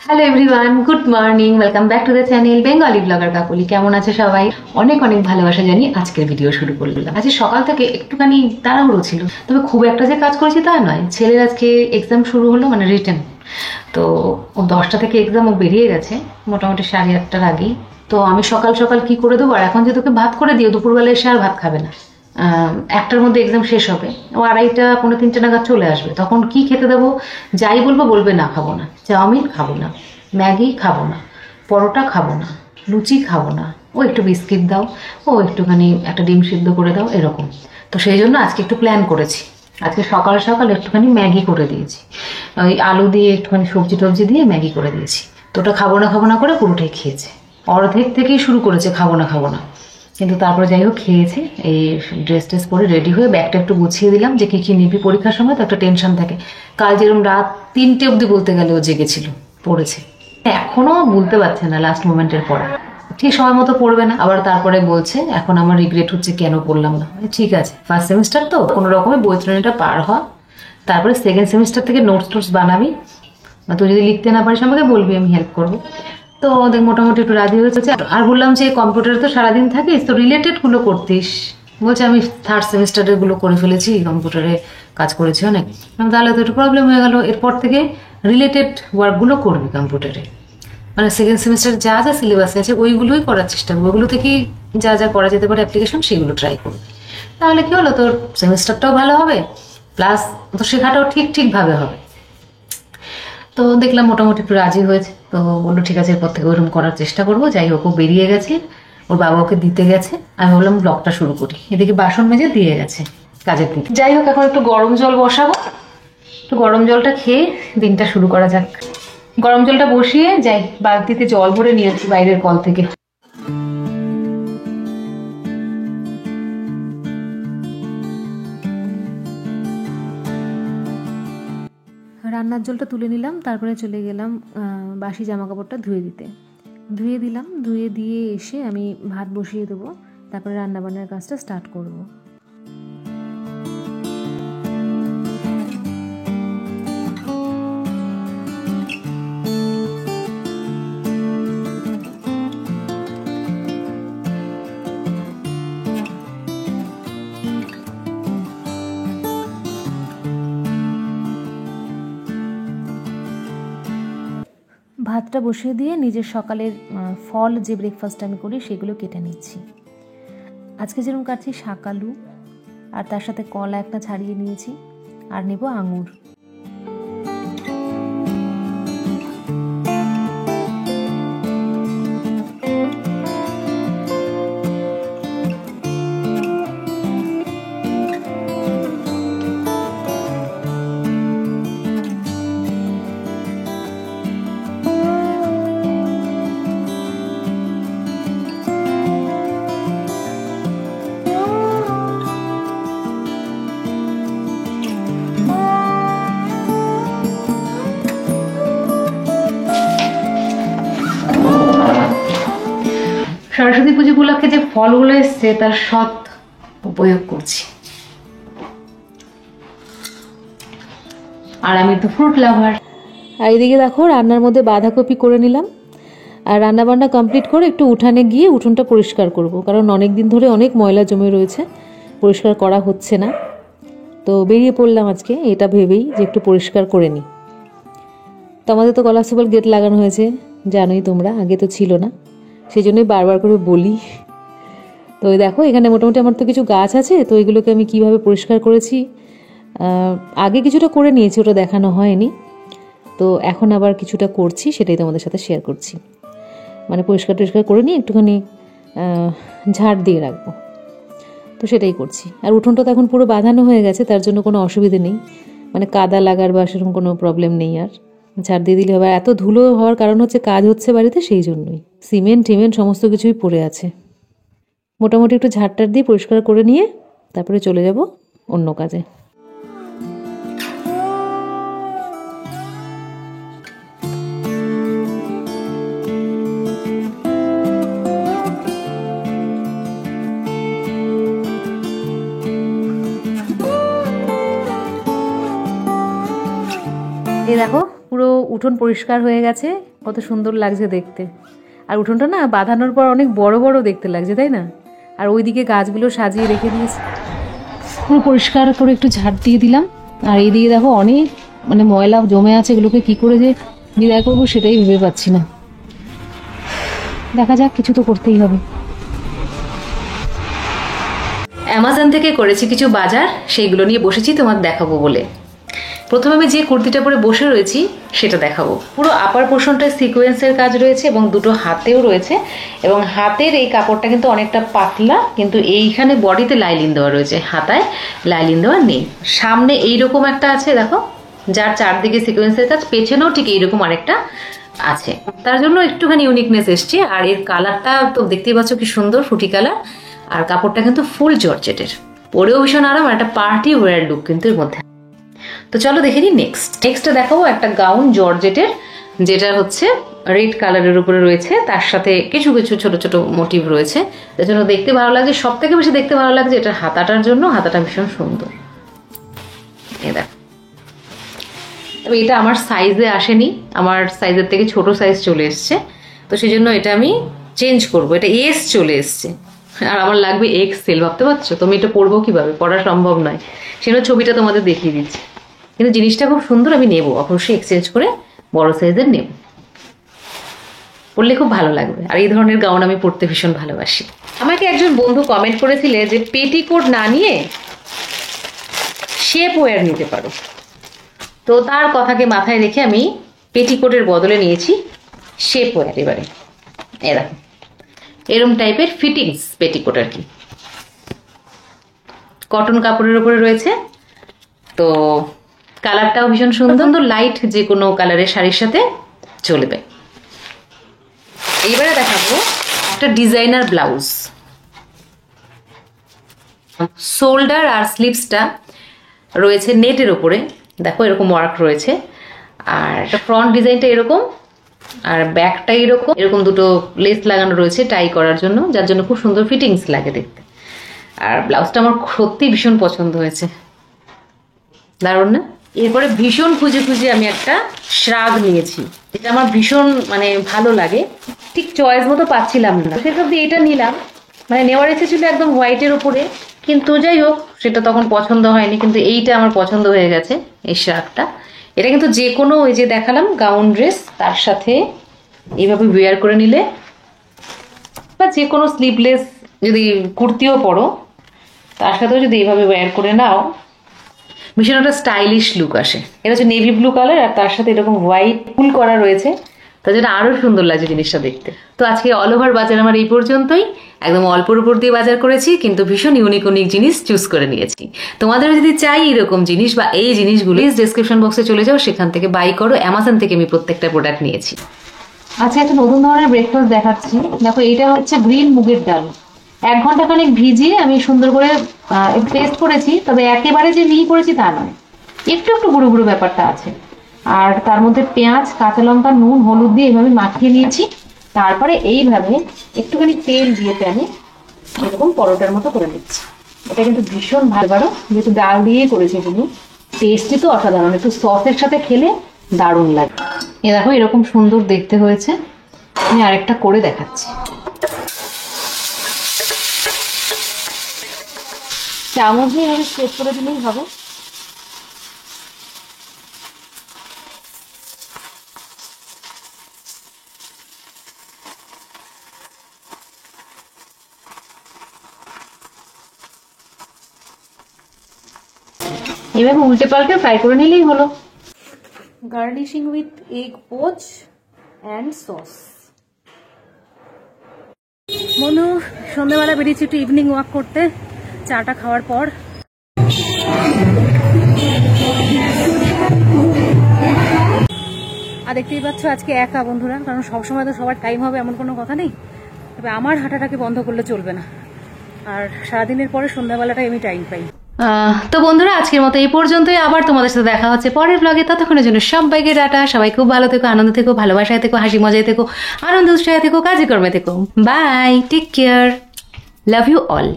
Hello everyone, good morning, welcome back to the channel Bengali blogger Kakuli. কেমন আছে সবাই? অনেক অনেক ভালোবাসা জানি আজকের ভিডিও শুরু করলাম। আজকে সকাল থেকে একটুখানি তাড়াহুড়ো ছিল, তবে খুব একটা যে কাজ করেছি তা নয়। ছেলের আজকে এক্সাম শুরু হলো, মানে রিটেন। তো ও 10টা থেকে এক্সাম, ও বেরিয়ে গেছে মোটামুটি 8:30টার আগেই। তো আমি সকাল সকাল কি করে দেবো, আর এখন যে তোকে ভাত করে দিও, দুপুরবেলা এসে আর ভাত খাবে না। 1টার মধ্যে এক্সাম শেষ হবে, ও 2:30 পৌনে 3টে নাগাদ চলে আসবে। তখন কি খেতে দেবো? যাই বলবো বলবে না খাবো না, চাউমিন খাবো না, ম্যাগি খাবো না, পরোটা খাবো না, লুচি খাবো না, ও একটু বিস্কিট দাও, ও একটুখানি একটা ডিম সিদ্ধ করে দাও, এরকম। তো সেই জন্য আজকে একটু প্ল্যান করেছি। আজকে সকাল সকাল একটুখানি ম্যাগি করে দিয়েছি, ওই আলু দিয়ে একটুখানি সবজি টবজি দিয়ে ম্যাগি করে দিয়েছি। তো ওটা খাবো না খাবো না করে পুরোটাই খেয়েছে। অর্ধেক থেকেই শুরু করেছে খাবো না খাবো না, কিন্তু তারপরে যাই হোক খেয়েছে। এই ড্রেস ট্রেস পরে রেডি হয়ে ব্যাগটা একটু গুছিয়ে দিলাম, যে কী কী নিবি, পরীক্ষার সময় তো একটা টেনশন থাকে। কাল যেরকম রাত 3টে অবধি বলতে গেলে ও জেগেছিল, পড়েছে। এখনও বলতে পারছে না লাস্ট মোমেন্টের পরে, ঠিক সময় মতো পড়বে না। আবার তারপরে বলছে এখন আমার রিগ্রেট হচ্ছে কেন পড়লাম না। ঠিক আছে, ফার্স্ট সেমিস্টার তো কোনো রকমের বৈতরণীটা পার হ, তারপরে সেকেন্ড সেমিস্টার থেকে নোটস টোটস বানাবি, তুই যদি লিখতে না পারিস আমাকে বলবি, আমি হেল্প করবো। তো ওদের মোটামুটি একটু রাজি হয়েছে। আর বললাম যে কম্পিউটারে তো সারাদিন থাকিস, তো রিলেটেডগুলো করতিস। বলছে আমি থার্ড সেমিস্টারের গুলো করে ফেলেছি, কম্পিউটারে কাজ করেছি অনেক। তাহলে তো একটু প্রবলেম হয়ে গেল, এরপর থেকে রিলেটেড ওয়ার্কগুলো করবি কম্পিউটারে। মানে সেকেন্ড সেমিস্টার যা যা সিলেবাস আছে ওইগুলোই করার চেষ্টা করবো, ওগুলো থেকেই যা যা করা যেতে পারে অ্যাপ্লিকেশন সেগুলো ট্রাই করবি। তাহলে কি হলো, তোর সেমিস্টারটাও ভালো হবে, প্লাস তোর শেখাটাও ঠিক ঠিকভাবে হবে। তো দেখলাম মোটামুটি একটু রাজি হয়েছে, তো বললো ঠিক আছে এরপর থেকে ওইরকম করার চেষ্টা করবো। যাই হোক, ও বেরিয়ে গেছে, ওর বাবা ওকে দিতে গেছে। আমি বললাম ব্লগটা শুরু করি। এদিকে বাসন মেজে দিয়ে গেছে কাজের দিকে। যাই হোক, এখন একটু গরম জল বসাবো, একটু গরম জলটা খেয়ে দিনটা শুরু করা যাক। গরম জলটা বসিয়ে যাই, বালতিতে জল ভরে নিয়েছি বাইরের কল থেকে। রান্নার জলটা তুলে নিলাম, তারপরে চলে গেলাম বাসি জামা কাপড়টা ধুয়ে দিতে। ধুয়ে দিলাম, ধুয়ে দিয়ে এসে আমি ভাত বসিয়ে দেবো, তারপরে রান্নাবান্নার কাজটা স্টার্ট করব। ভাতটা বসিয়ে দিয়ে নিজের সকালের ফল যে ব্রেকফাস্ট আমি করি সেগুলো কেটে নিচ্ছি। আজকে যেরকম কাটছি শাকালু, আর তার সাথে কলা একটা ছাড়িয়ে নিয়েছি, আর নেব আঙুর। সরস্বতী পুজো উপলক্ষে যে ফলগুলো এসছে তার সৎ উপয়োগ করছি। আর আমি তো ফ্রুট লাভার। আর এদিকে দেখো রান্নার মধ্যে বাঁধাকপি করে নিলাম, আর রান্নাবান্না কমপ্লিট করে একটু উঠানে গিয়ে উঠোনটা পরিষ্কার করব, কারণ অনেক দিন ধরে অনেক ময়লা জমে রয়েছে, পরিষ্কার করা হচ্ছে না। তো বেরিয়ে পড়লাম আজকে এটা ভেবেই যে একটু পরিষ্কার করে নিই। তো আমাদের তো কলাপসিবল গেট লাগানো হয়েছে, জানোই তোমরা, আগে তো ছিল না, সেই জন্যই বারবার করে বলি। তো দেখো এখানে মোটামুটি আমার তো কিছু গাছ আছে, তো এগুলোকে আমি কিভাবে পরিষ্কার করেছি আগে কিছুটা করে নিয়েছি, ওটা দেখানো হয়নি। তো এখন আবার কিছুটা করছি, সেটাই তোমাদের সাথে শেয়ার করছি। মানে পরিষ্কার টরিষ্কার করে নিয়ে একটুখানি ঝাড় দিয়ে রাখবো, তো সেটাই করছি। আর উঠোনটা তো এখন পুরো বাঁধানো হয়ে গেছে, তার জন্য কোনো অসুবিধে নেই, মানে কাদা লাগার বা সেরকম কোনো প্রবলেম নেই। আর ঝাড় দিয়ে দিলে হবে। এত ধুলো হওয়ার কারণ হচ্ছে কাজ হচ্ছে বাড়িতে, সেই জন্যই সিমেন্ট টিমেন্ট সমস্ত কিছুই পড়ে আছে। মোটামুটি একটু ঝাড়টার দিয়ে পরিষ্কার করে নিয়ে তারপরে চলে যাব অন্য কাজে। এই দেখো পুরো উঠোন পরিষ্কার হয়ে গেছে, কত সুন্দর লাগছে দেখতে। আর উঠোনটা না বাঁধানোর পর অনেক বড় বড় দেখতে লাগছে, তাই না? আর ওইদিকে গাছগুলো সাজিয়ে রেখে দিয়েছে, পুরো পরিষ্কার করে একটু ঝাড় দিয়ে দিলাম। আর এইদিকে দেখো অনেক মানে ময়লা জমে আছে, এগুলোকে কি করে যে বিদায় করবো সেটাই ভেবে পাচ্ছি না। দেখা যাক, কিছু তো করতেই হবে। অ্যামাজন থেকে করেছি কিছু বাজার, সেইগুলো নিয়ে বসেছি তোমার দেখাবো বলে। প্রথমে আমি যে কুর্তিটা পরে বসে রয়েছি সেটা দেখাবো। পুরো আপার পোর্শনটায় সিকোয়েন্সের কাজ রয়েছে এবং দুটো হাতেও রয়েছে, এবং হাতের এই কাপড়টা কিন্তু অনেকটা পাতলা, কিন্তু এইখানে বডিতে লাইলিন দেওয়া রয়েছে, হাতায় লাইলিন দেওয়া নেই। সামনে এইরকম একটা আছে দেখো, যার চারদিকে সিকোয়েন্সের কাজ, পেছনেও ঠিক এইরকম আরেকটা আছে, তার জন্য একটুখানি ইউনিকনেস এসছে। আর এর কালারটা তো দেখতেই পাচ্ছ কি সুন্দর ফুটি কালার, আর কাপড়টা কিন্তু ফুল জর্জেটের, পরেও ভীষণ আরাম, আর একটা পার্টি ওয়্যার লুক কিন্তু এর মধ্যে। তো চলো দেখে নিই নেক্সটটা দেখাবো একটা গাউন জর্জেটের, যেটা হচ্ছে রেড কালারের উপরে রয়েছে, তার সাথে কিছু কিছু ছোট ছোট মোটিভ রয়েছে, যার জন্য দেখতে ভালো লাগছে। সব থেকে বেশি দেখতে ভালো লাগছে এটা হাতাটার জন্য, হাতাটা ভীষণ সুন্দর। এই দেখো, তবে এটা আমার সাইজে আসেনি, আমার সাইজের থেকে ছোট সাইজ চলে এসছে, তো সেই জন্য এটা আমি চেঞ্জ করব। এটা এস চলে এসছে আর আমার লাগবে এক্সেল, ভাবতে পারছো? তুমি এটা পরবো কিভাবে, পড়া সম্ভব নয়, সেজন্য ছবিটা তোমাদের দেখিয়ে দিচ্ছি। কিন্তু জিনিসটা খুব সুন্দর, আমি নেবো অবশ্যই, এক্সচেঞ্জ করে বড় সাইজের নেব, পরলে খুব ভালো লাগবে। আর এই ধরনের গাউন আমি পরতে ভীষণ ভালোবাসি। আমাকে একজন বন্ধু কমেন্ট করেছিলে যে পেটিকোট না নিয়ে শেপ ওয়্যার নিতে পারো, তো তার কথাকে মাথায় রেখে আমি পেটিকোটের বদলে নিয়েছি শেপ ওয়্যার। এবারে এরকম এরম টাইপের ফিটিংস পেটিকোট আর কি, কটন কাপড়ের উপরে রয়েছে, তো কালারটাও ভীষণ সুন্দর, লাইট যে কোনো কালারের শাড়ির সাথে চলবে। এইবারে দেখাবো একটা ডিজাইনার ব্লাউজ, শোল্ডার আর স্লিভসটা রয়েছে নেটের ওপরে, দেখো এরকম ওয়ার্ক রয়েছে, আর ফ্রন্ট ডিজাইনটা এরকম, আর ব্যাকটা এরকম, এরকম দুটো লেস লাগানো রয়েছে টাই করার জন্য, যার জন্য খুব সুন্দর ফিটিংস লাগে দেখতে। আর ব্লাউজটা আমার সত্যি ভীষণ পছন্দ হয়েছে, দারুণ না? এরপরে ভীষণ খুঁজে খুঁজে আমি একটা শ্রাগ নিয়েছি, এটা আমার ভীষণ মানে ভালো লাগে, ঠিক চয়েস মতো পাচ্ছিলাম না, সেসব দিয়ে এটা নিলাম। মানে নেওয়ার ইচ্ছে ছিল একদম হোয়াইটের উপরে, কিন্তু যাই হোক সেটা তখন পছন্দ হয়নি, কিন্তু এইটা আমার পছন্দ হয়ে গেছে, এই শ্রাগটা। এটা কিন্তু যে কোনো ওই যে দেখালাম গাউন ড্রেস, তার সাথে এইভাবে ওয়্যার করে নিলে, বা যে কোনো স্লিভলেস যদি কুর্তিও পরো তার সাথেও যদি এইভাবে ওয়্যার করে নাও, ভীষণ একটা স্টাইলিশ লুক আসে। এটা হচ্ছে নেভি ব্লু কালার, আর তার সাথে এরকম হোয়াইট ফুল করা রয়েছে, তার জন্য আরো সুন্দর লাগছে জিনিসটা দেখতে। তো আজকে অল ওভার বাজার আমার এই পর্যন্তই, একদম অল্পর উপর দিয়ে বাজার করেছি, কিন্তু ভীষণ ইউনিক ইউনিক জিনিস চুজ করে নিয়েছি। তোমাদের যদি চাই এরকম জিনিস বা এই জিনিসগুলো, ডেসক্রিপশন বক্সে চলে যাও, সেখান থেকে বাই করো। অ্যামাজন থেকে আমি প্রত্যেকটা প্রোডাক্ট নিয়েছি। আচ্ছা, একটা নতুন ধরনের ব্রেকফাস্ট দেখাচ্ছি, দেখো এইটা হচ্ছে গ্রিন মুগের ডাল, 1 ঘন্টা খানিক ভিজিয়ে আমি সুন্দর করে পেস্ট করেছি, তবে একেবারে যে মিহি করেছি তা নয়, একটু একটু গুঁড়ো গুঁড়ো ব্যাপারটা আছে। আর তার মধ্যে পেঁয়াজ, কাঁচা লঙ্কা, নুন, হলুদ দিয়ে এইভাবে মাখিয়ে নিয়েছি, তারপরে এইভাবে একটুখানি তেল দিয়ে প্যানে এরকম পরোটার মতো করে নিচ্ছি। এটা কিন্তু ভীষণ ভালো, যেহেতু ডাল দিয়ে করেছি, কিন্তু টেস্টি তো অসাধারণ, একটু সসের সাথে খেলে দারুণ লাগে। এ দেখো এরকম সুন্দর দেখতে হয়েছে, আমি আরেকটা করে দেখাচ্ছি। চামচ দিয়ে এভাবে স্প্রেড করে দিলেই হবে। এভাবে উল্টে পাল্টে ফ্রাই করে নিলেই হলো। Garnishing with egg poach and sauce. মনু সন্ধ্যাবেলা বেরিয়েছি একটু ইভিনিং ওয়াক করতে, চাটা খাওয়ার পর। আর দেখতেই পাচ্ছ আজকে একা বন্ধুরা, কারণ সবসময় তো সবার টাইম হবে এমন কোনো কথা নেই, তবে আমার হাঁটাটাকে বন্ধ করলে চলবে না, আর সারাদিনের পরে সন্ধ্যাবেলাটাই আমি টাইম পাই। তো বন্ধুরা আজকের মতো এই পর্যন্তই, আবার তোমাদের সাথে দেখা হচ্ছে পরের ব্লগে। ততক্ষণের জন্য সবাইকে টাটা, সবাই খুব ভালো থেকো, আনন্দ থেকো, ভালোবাসায় থেকো, হাসি মজায় থেকো, আনন্দ উৎসাহে থেকো, কাজে কর্মে থেকো। Bye, take care, love you all.